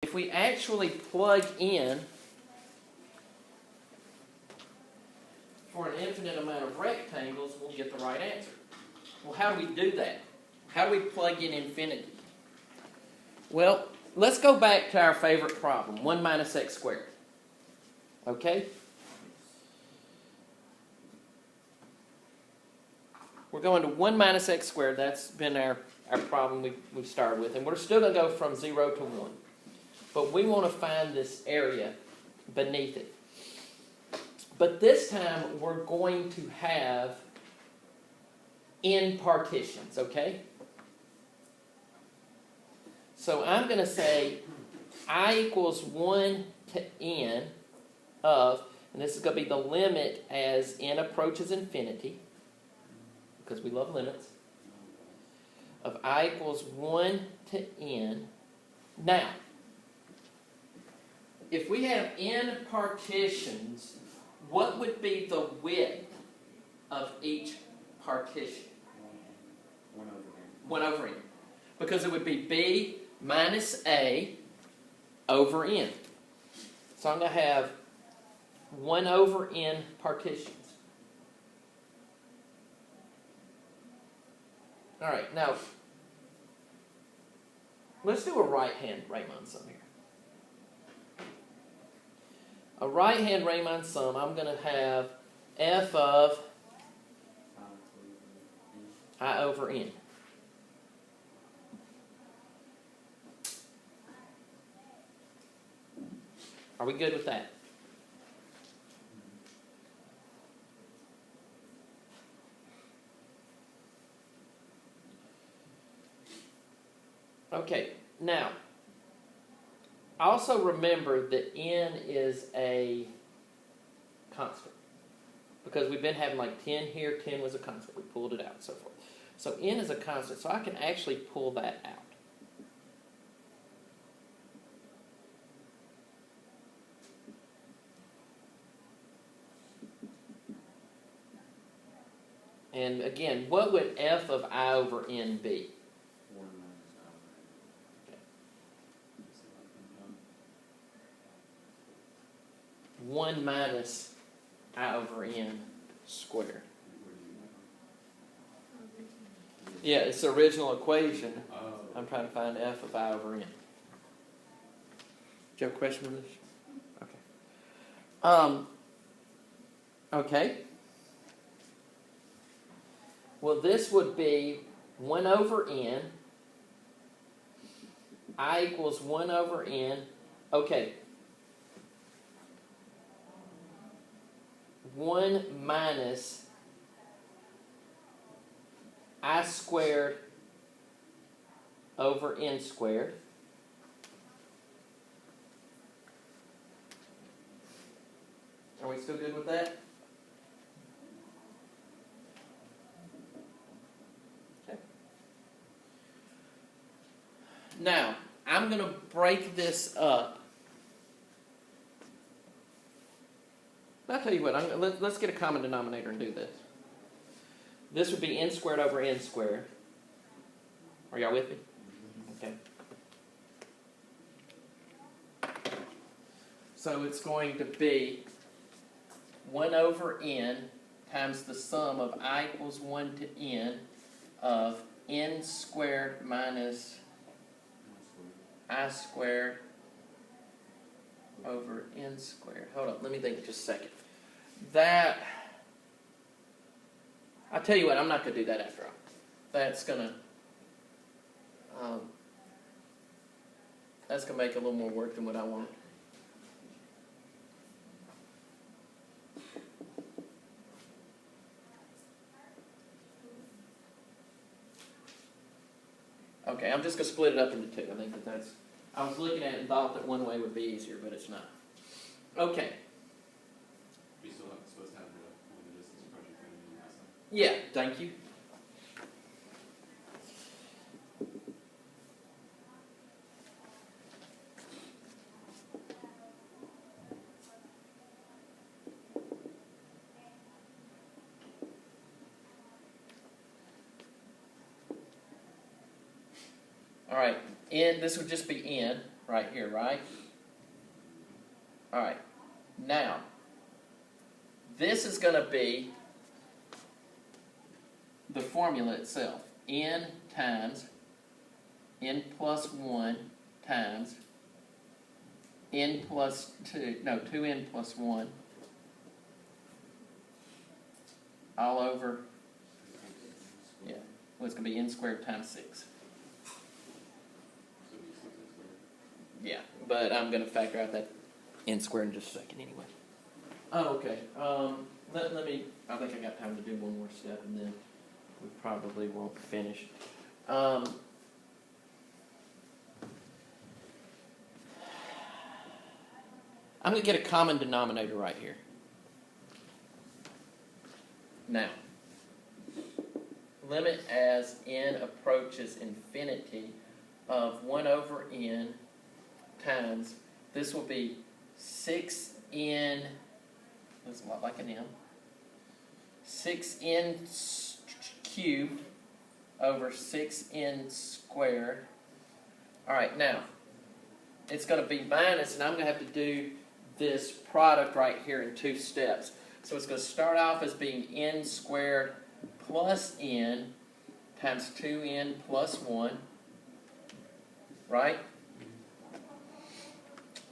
if we actually plug in for an infinite amount of rectangles, we'll get the right answer. Well, how do we do that? How do we plug in infinity? Well, let's go back to our favorite problem, 1 minus x squared. Okay? We're going to 1 minus x squared. That's been our problem we've started with. And we're still going to go from 0 to 1. But we want to find this area beneath it. But this time, we're going to have n partitions, okay? So I'm going to say I equals 1 to n of, and this is going to be the limit as n approaches infinity, because we love limits, of I equals 1 to n. Now, if we have n partitions, what would be the width of each partition? 1 over n. Because it would be b minus a over n. So I'm going to have 1 over n partitions. All right, now, let's do a right-hand Riemann sum here. A right-hand Riemann sum, I'm going to have f of I over n. Are we good with that? Okay, now, also remember that n is a constant. Because we've been having like 10 here, 10 was a constant. We pulled it out and so forth. So n is a constant, so I can actually pull that out. And again, what would f of I over n be? 1 minus I over n squared. Yeah, it's the original equation. I'm trying to find f of I over n. Do you have a question on this? Okay. Okay. Well, this would be 1 over n. I equals 1 over n. Okay. 1 minus I squared over n squared. Are we still good with that? Okay. Now, I'm going to break this up. I'll tell you what, let's get a common denominator and do this. This would be n squared over n squared. Are y'all with me? Okay. So it's going to be 1 over n times the sum of I equals 1 to n of n squared minus I squared over n squared. Hold on, let me think just a second. That, I'll tell you what, I'm not going to do that after all. That's going to make a little more work than what I want. Okay, I'm just going to split it up into two. I think that's, I was looking at it and thought that one way would be easier, but it's not. Okay. We still supposed to have the distance approaching infinity last time. Yeah, thank you. All right, n, this would just be n. right here, right? All right. Now, this is going to be the formula itself. N times n plus 1 times n plus 2, no, 2n plus 1 all over, yeah, well, it's going to be n squared times 6. Yeah, but I'm going to factor out that n squared in just a second anyway. Oh, okay. Let me, I think I got time to do one more step and then we probably won't finish. I'm going to get a common denominator right here. Now, limit as n approaches infinity of 1 over n times, this will be 6n, that's a lot like an m, 6n cubed over 6n squared. All right, now, it's going to be minus, and I'm going to have to do this product right here in 2 steps. So it's going to start off as being n squared plus n times 2n plus 1, right?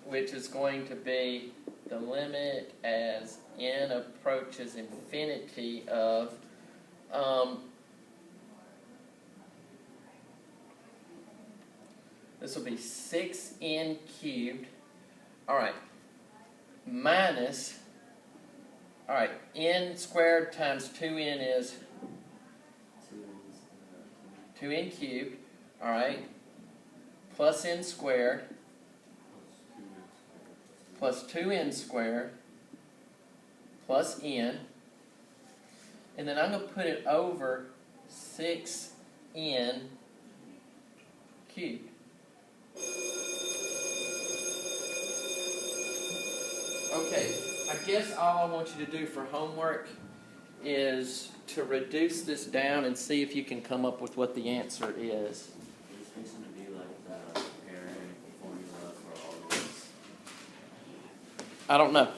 Which is going to be the limit as n approaches infinity of this will be 6n cubed, all right, minus, all right, n squared times 2n is 2n cubed, all right, plus n squared, plus 2n squared, plus n, and then I'm going to put it over 6n cubed. Okay, I guess all I want you to do for homework is to reduce this down and see if you can come up with what the answer is. It's fixing to be like the parent formula for all of this. I don't know.